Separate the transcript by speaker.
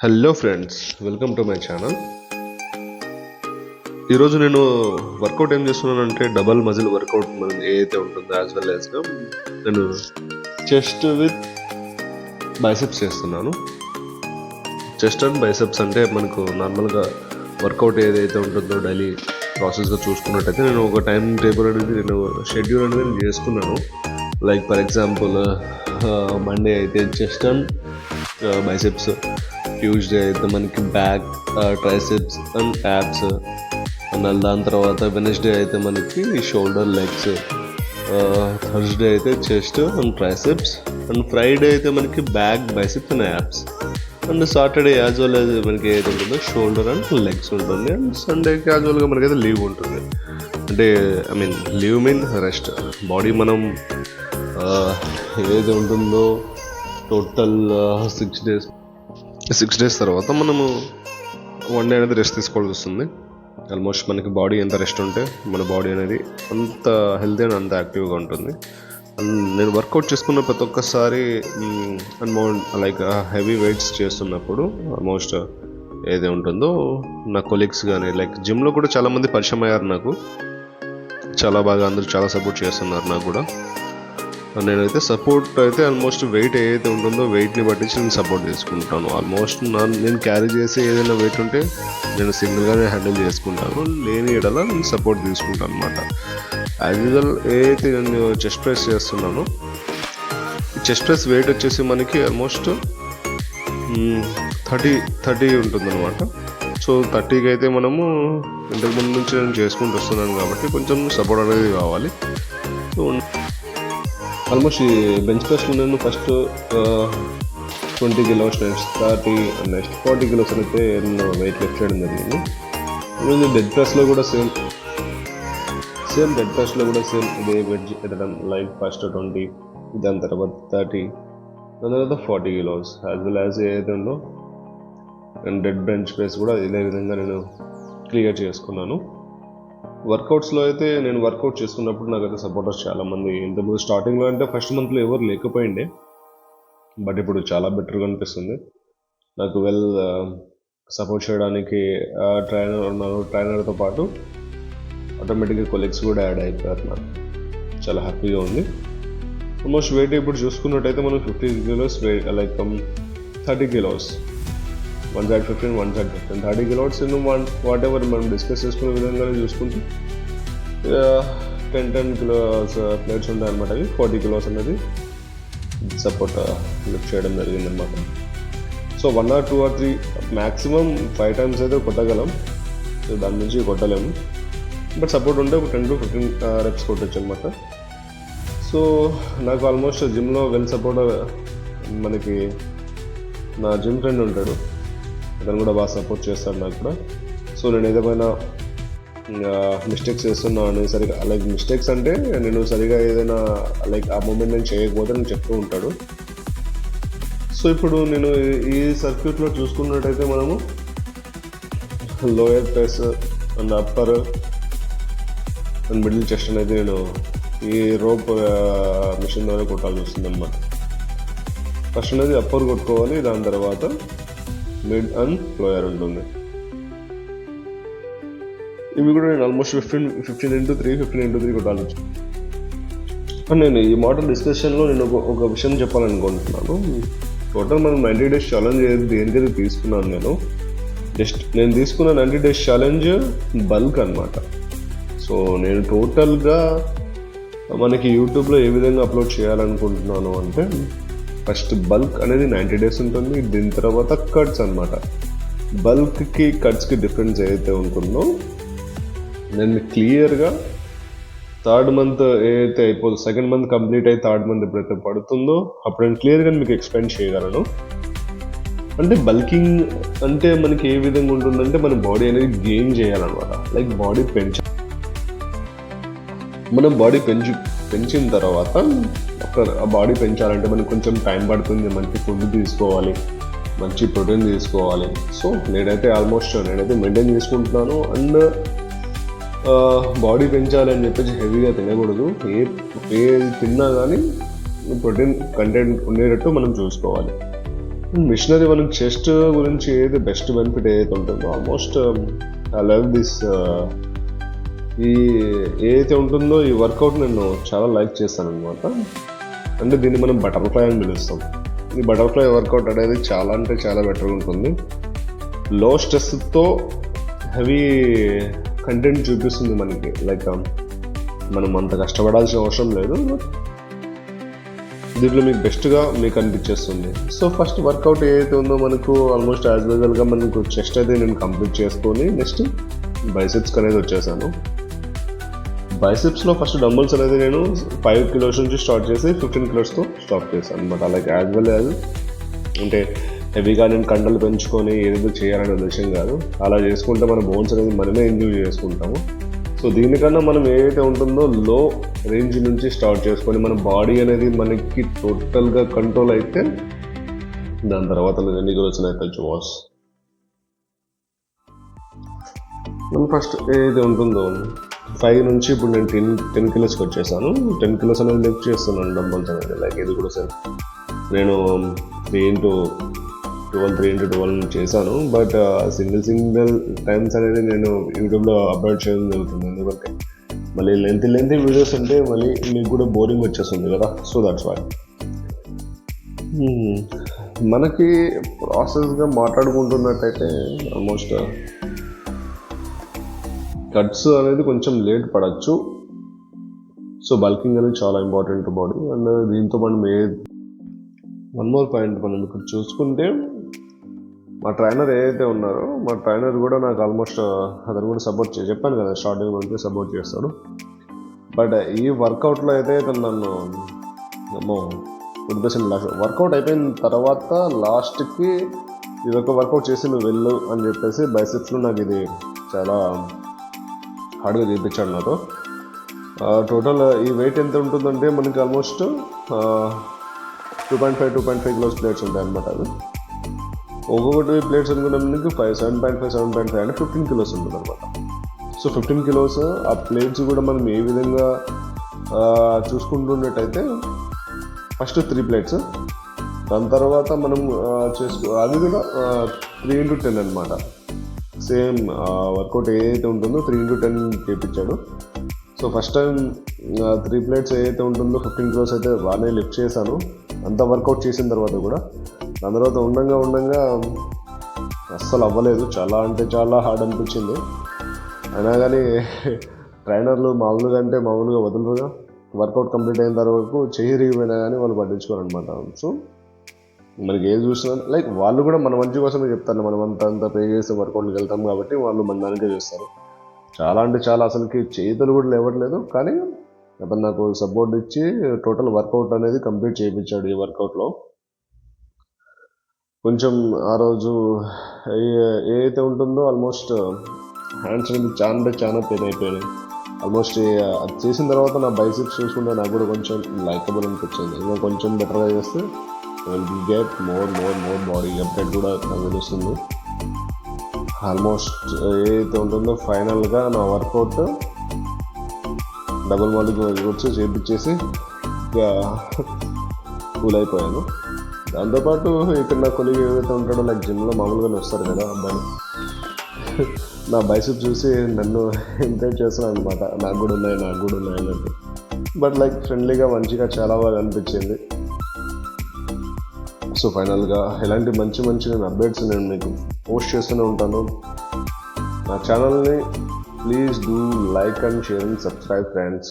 Speaker 1: Hello friends, welcome to my channel. ఈరోజు నేను work out ఏం చేస్తున్నానంటే డబల్ మజిల్ వర్కౌట్ ఏదైతే ఉంటుందో యాజ్ వెల్ యాజ్గా నేను చెస్ట్ విత్ బైసెప్స్ చేస్తున్నాను. చెస్ట్ అండ్ బైసెప్స్ అంటే మనకు నార్మల్గా వర్కౌట్ ఏదైతే ఉంటుందో డైలీ ప్రాసెస్గా చూసుకున్నట్టయితే నేను ఒక టైం టేబుల్ అనేది షెడ్యూల్ అనేది నేను చేసుకున్నాను. లైక్ ఫర్ ఎగ్జాంపుల్ మండే అయితే చెస్ట్ అండ్ బైసెప్స్, ట్యూస్డే అయితే మనకి back, triceps and abs, and దాని తర్వాత వెనస్డే అయితే మనకి షోల్డర్, లెగ్స్, థర్స్డే అయితే chest and triceps, and Friday అయితే మనకి back, biceps and abs, and Saturday as well as మనకి ఏదైతే ఉంటుందో షోల్డర్ అండ్ లెగ్స్ ఉంటుంది, అండ్ సండే క్యాజువల్గా మనకైతే లీవ్ ఉంటుంది. అంటే లీవ్ మీన్ రెస్ట్. బాడీ మనం ఏదైతే ఉంటుందో టోటల్ 6 డేస్ తర్వాత మనము 1 డే అనేది రెస్ట్ తీసుకోవాల్సి వస్తుంది. ఆల్మోస్ట్ మనకి బాడీ ఎంత రెస్ట్ ఉంటే మన బాడీ అనేది అంత హెల్తీ అండ్ అంత యాక్టివ్గా ఉంటుంది. అండ్ నేను వర్కౌట్ చేసుకున్న ప్రతి ఒక్కసారి లైక్ హెవీ వెయిట్స్ చేస్తున్నప్పుడు ఆల్మోస్ట్ ఏది ఉంటుందో నా కొలీగ్స్ కానీ లైక్ జిమ్లో కూడా చాలామంది పరిచయం అయ్యారు నాకు. చాలా బాగా అందరూ చాలా సపోర్ట్ చేస్తున్నారు నాకు కూడా. నేనైతే సపోర్ట్ అయితే ఆల్మోస్ట్ వెయిట్ ఏదైతే ఉంటుందో వెయిట్ని బట్టి నేను సపోర్ట్ చేసుకుంటాను. ఆల్మోస్ట్ నేను క్యారీ చేసే ఏదైనా వెయిట్ ఉంటే నేను సింగిల్గానే హ్యాండిల్ చేసుకుంటాను, లేని ఎడలా నేను సపోర్ట్ తీసుకుంటాను అనమాట. యాజ్ యూజువల్ ఏదైతే నేను చెస్ట్ ప్రెస్ చేస్తున్నానో చెస్ట్ ప్రెస్ వెయిట్ వచ్చేసి మనకి ఆల్మోస్ట్ 30 ఉంటుందన్నమాట. సో 30కి అయితే మనము ఇంతకుముందు నుంచి నేను చేసుకుంటూ వస్తున్నాను కాబట్టి కొంచెం సపోర్ట్ అనేది కావాలి. సో ఆల్మోస్ట్ ఈ బెంచ్ ప్రెస్లో నేను first 20 kilos, next 30, next 40 kilos అయితే నేను వెయిట్ లిఫ్ట్ చేయడం జరిగింది. ఈరోజు డెడ్ ప్రెస్లో కూడా సేమ్ డెడ్ ప్రెస్లో కూడా సేమ్ ఇదే వెయిట్ పెట్టడం. లైక్ ఫస్ట్ 20, దాని తర్వాత 30, దాని తర్వాత 40 కిలోస్ యాజ్ వెల్ యాజ్ ఏదైతే ఉందో అండ్ డెడ్ బెంచ్ ప్రెస్ కూడా ఇదే విధంగా నేను క్లియర్ చేసుకున్నాను. వర్కౌట్స్లో అయితే నేను వర్కౌట్ చేసుకున్నప్పుడు నాకైతే సపోర్టర్స్ చాలామంది, ఇంతకుముందు స్టార్టింగ్లో అంటే ఫస్ట్ మంత్లో ఎవరు లేకపోయిండే, బట్ ఇప్పుడు చాలా బెటర్గా అనిపిస్తుంది. నాకు సపోర్ట్ చేయడానికి ట్రైనర్ ఉన్నారు. ట్రైనర్తో పాటు ఆటోమేటిక్గా కొలీగ్స్ కూడా యాడ్ అయిపోయారు. నాకు చాలా హ్యాపీగా ఉంది. ఆల్మోస్ట్ వెయిట్ ఇప్పుడు చూసుకున్నట్టయితే మనం 50 kilos wait, like 30 kilos, 1 side 15, 1 side 15, 30 kilos what ever మనం డిస్కస్ చేసుకునే విధంగానే చూసుకుంటే 10 కిలోస్ ప్లేట్స్ ఉంటాయి అనమాట. అవి 40 కిలోస్ అనేది సపోర్ట్ లిఫ్ట్ చేయడం జరిగిందనమాట. So 1 or 2 or 3 maximum 5 times అయితే కొట్టగలం. సో దాని నుంచి కొట్టలేము, బట్ సపోర్ట్ ఉంటే ఒక 10 to 15 reps కొట్టచ్చు అనమాట. సో నాకు ఆల్మోస్ట్ జిమ్లో సపోర్ట్ మనకి నా జిమ్ ఫ్రెండ్ ఉంటాడు, అతను కూడా బాగా సపోర్ట్ చేస్తాడు నాకు కూడా. సో నేను ఏదైనా మిస్టేక్స్ చేస్తున్నాను సరిగా, లైక్ మిస్టేక్స్ అంటే నేను సరిగా ఏదైనా లైక్ ఆ మూమెంట్ నేను చేయకపోతే నేను చెప్తూ ఉంటాడు. సో ఇప్పుడు నేను ఈ సర్క్యూట్లో చూసుకున్నట్టయితే మనము lower press and upper and middle chest అనేది నేను ఈ రోప్ మిషన్ ద్వారా కొట్టాల్సి వస్తుంది అనమాట. ఫస్ట్ అనేది అప్పర్ కొట్టుకోవాలి, దాని తర్వాత మిడ్ అండ్ లోయర్ ఉంటుంది. ఇవి కూడా నేను ఆల్మోస్ట్ 15 into 3 కొట్టాలి. నేను ఈ మోడల్ డిస్కషన్లో నేను ఒక విషయం చెప్పాలనుకుంటున్నాను. టోటల్ మనం 90 days ఛాలెంజ్ దేనికైతే తీసుకున్నాను నేను తీసుకున్న 90 days ఛాలెంజ్ బల్క్ అనమాట. సో నేను టోటల్గా మనకి యూట్యూబ్లో ఏ విధంగా అప్లోడ్ చేయాలనుకుంటున్నాను అంటే ఫస్ట్ బల్క్ అనేది 90 days ఉంటుంది. దీని తర్వాత కట్స్ అనమాట. బల్క్కి కట్స్కి డిఫరెన్స్ ఏదైతే ఉంటుందో నేను మీకు క్లియర్గా 3rd month ఏదైతే అయిపోతుందో, 2nd month కంప్లీట్ అయ్యి 3rd month ఎప్పుడైతే పడుతుందో అప్పుడు నేను క్లియర్గా మీకు ఎక్స్ప్లెయిన్ చేయగలను. అంటే బల్కింగ్ అంటే మనకి ఏ విధంగా ఉంటుందంటే మన బాడీ అనేది గెయిన్ చేయాలన్నమాట. లైక్ బాడీ మనం బాడీ పెంచిన తర్వాత ఆ బాడీ పెంచాలంటే మనకి కొంచెం టైం పడుతుంది. మంచి ఫుడ్ తీసుకోవాలి, మంచి ప్రోటీన్ తీసుకోవాలి. సో నేనైతే మెయింటైన్ చేసుకుంటున్నాను. అండ్ బాడీ పెంచాలి అని చెప్పేసి హెవీగా తినకూడదు. ఏ తిన్నా కానీ ప్రోటీన్ కంటెంట్ ఉండేటట్టు మనం చూసుకోవాలి. మిషనరీ మనకి చెస్ట్ గురించి ఏది బెస్ట్ బెనిఫిట్ ఏదైతే ఉంటుందో ఆల్మోస్ట్ ఐ లవ్ దిస్ ఈ ఏదైతే ఉంటుందో ఈ వర్కౌట్ నేను చాలా లైక్ చేస్తాను అనమాట. అంటే దీన్ని మనం బటర్ఫ్లై అని పిలుస్తాం. ఈ బటర్ఫ్లై వర్కౌట్ అనేది చాలా అంటే చాలా బెటర్గా ఉంటుంది. లో స్ట్రెస్తో హెవీ కంటెంట్ చూపిస్తుంది మనకి. లైక్ మనం అంత కష్టపడాల్సిన అవసరం లేదు, దీంట్లో మీకు బెస్ట్గా మీకు అనిపించేస్తుంది. సో ఫస్ట్ వర్కౌట్ ఏదైతే ఉందో మనకు ఆల్మోస్ట్ యాజ్ యూజువల్గా మనకు చెస్ట్ అయితే నేను కంప్లీట్ చేసుకొని నెక్స్ట్ బైసెప్స్కి అనేది వచ్చేసాను. బైసెప్స్లో ఫస్ట్ డంబుల్స్ అనేది నేను 5 కిలోస్ నుంచి స్టార్ట్ చేసి 15 కిలోస్తో స్టాప్ చేశాను అనమాట. లైక్ యాజ్ వెల్ యాజ్ అంటే హెవీగా నేను కండలు పెంచుకొని ఏదో చేయాలనే ఉద్దేశం కాదు. అలా చేసుకుంటే మన బోన్స్ అనేది మనమే ఎంజాయ్ చేసుకుంటాము. సో దీనికన్నా మనం ఏదైతే ఉంటుందో లో రేంజ్ నుంచి స్టార్ట్ చేసుకొని మన బాడీ అనేది మనకి టోటల్గా కంట్రోల్ అయితే దాని తర్వాత ఎన్ని కిలోస్ అయితే బాస్. మనం ఫస్ట్ ఏదైతే ఉంటుందో 5 నుంచి ఇప్పుడు నేను 10 కిలోస్కి వచ్చేసాను. 10 కిలోస్ అనేది లిఫ్ట్ చేస్తున్నాను డంబల్స్ అనేది. లైక్ ఇది కూడా సార్ నేను 3x12 చేశాను. బట్ సింగిల్ టైమ్స్ అనేది నేను యూట్యూబ్లో అప్లోడ్ చేయడం జరుగుతుంది. ఎందుకంటే మళ్ళీ లెంతీ వీడియోస్ అంటే మళ్ళీ మీకు కూడా బోరింగ్ వచ్చేస్తుంది కదా. So that's why. మనకి ప్రాసెస్గా మాట్లాడుకుంటున్నట్టయితే ఆల్మోస్ట్ కట్స్ అనేది కొంచెం లేట్ పడవచ్చు. సో బల్కింగ్ అనేది చాలా ఇంపార్టెంట్ బాడీ. అండ్ దీంతో మనం వన్ మోర్ పాయింట్ మనం ఇక్కడ చూసుకుంటే మా ట్రైనర్ ఏదైతే ఉన్నారో మా ట్రైనర్ కూడా నాకు ఆల్మోస్ట్ అతను కూడా సపోర్ట్ చెప్పాను కదా స్టార్టింగ్ నుంచి సపోర్ట్ చేస్తాడు. బట్ ఈ వర్కౌట్లో అయితే తను నన్ను వర్కౌట్ అయిపోయిన తర్వాత లాస్ట్కి ఇదొక వర్కౌట్ చేసి నువ్వు వెళ్ళు అని చెప్పేసి బైసెప్స్లో నాకు ఇది చాలా హార్డ్గా చేయించాడు నాతో. టోటల్ ఈ వెయిట్ ఎంత ఉంటుందంటే మనకి ఆల్మోస్ట్ 2.5 కిలోస్ ప్లేట్స్ ఉంటాయి అనమాట. అది ఒక్కొక్కటి ప్లేట్స్ అనుకున్న మనకి 7.5 అంటే 15 కిలోస్ ఉంటుంది అనమాట. సో 15 కిలోస్ ఆ ప్లేట్స్ కూడా మనం ఏ విధంగా చూసుకుంటున్నట్టయితే ఫస్ట్ 3 ప్లేట్స్, దాని తర్వాత మనం అది కూడా 3x10 అనమాట. సేమ్ వర్కౌట్ ఏదైతే ఉంటుందో 3x10 చేయించాడు. సో ఫస్ట్ టైం 3 ప్లేట్స్ ఏదైతే ఉంటుందో 15 కిలోస్ అయితే బాగానే లిఫ్ట్ చేశాను. అంత వర్కౌట్ చేసిన తర్వాత కూడా దాని తర్వాత ఉండంగా అస్సలు అవ్వలేదు. చాలా అంటే చాలా హార్డ్ అనిపించింది. అయినా కానీ ట్రైనర్లు మామూలుగా వదులుగా వర్కౌట్ కంప్లీట్ అయిన తర్వాత చెయ్యి రిగిపోయినా కానీ వాళ్ళు పట్టించుకోరు అనమాట. సో మనకి ఏది చూసినా లైక్ వాళ్ళు కూడా మన మంచి కోసమే చెప్తారు. మనం అంత పే చేసి వర్కౌట్కి వెళ్తాం కాబట్టి వాళ్ళు మన దానికే చేస్తారు. చాలా అంటే చాలా అసలుకి చేతులు కూడా లేవట్లేదు. కానీ అతను నాకు సపోర్ట్ ఇచ్చి టోటల్ వర్కౌట్ అనేది కంప్లీట్ చేయించాడు. ఈ వర్కౌట్లో కొంచెం ఆ రోజు ఏదైతే ఉంటుందో ఆల్మోస్ట్ హ్యాండ్స్ అనేది చాలా పెయిన్ అయిపోయాయి. ఆల్మోస్ట్ అది చేసిన తర్వాత నా బైసెప్స్ చూసుకుంటే నాకు కూడా కొంచెం లైకబుల్ అనిపించింది. ఇంకా కొంచెం బెటర్గా చేస్తే గెట్ మోర్ బాడీ అప్డేట్ కూడా నాకు తెలుస్తుంది. ఆల్మోస్ట్ ఏదైతే ఉంటుందో ఫైనల్గా నా వర్కౌట్ డబుల్ మాలిక్ వచ్చి చేయించేసి కూల్ అయిపోయాను. దాంతోపాటు ఇక్కడ నా కొలిగ్ ఏదైతే ఉంటాడో లైక్ జిమ్లో మామూలుగానే వస్తారు కదా అబ్బాయి, నా బైసెప్స్ చూసి నన్ను ఎంకరేజ్ చేస్తున్నాను అనమాట. నాకు కూడా ఉన్నాయి అన్నట్టు. బట్ లైక్ ఫ్రెండ్లీగా మంచిగా చాలా బాగా అనిపించింది. సో ఫైనల్గా ఇలాంటి మంచి నేను అప్డేట్స్ నేను మీకు పోస్ట్ చేస్తూనే ఉంటాను. నా ఛానల్ని please do like and share and subscribe friends.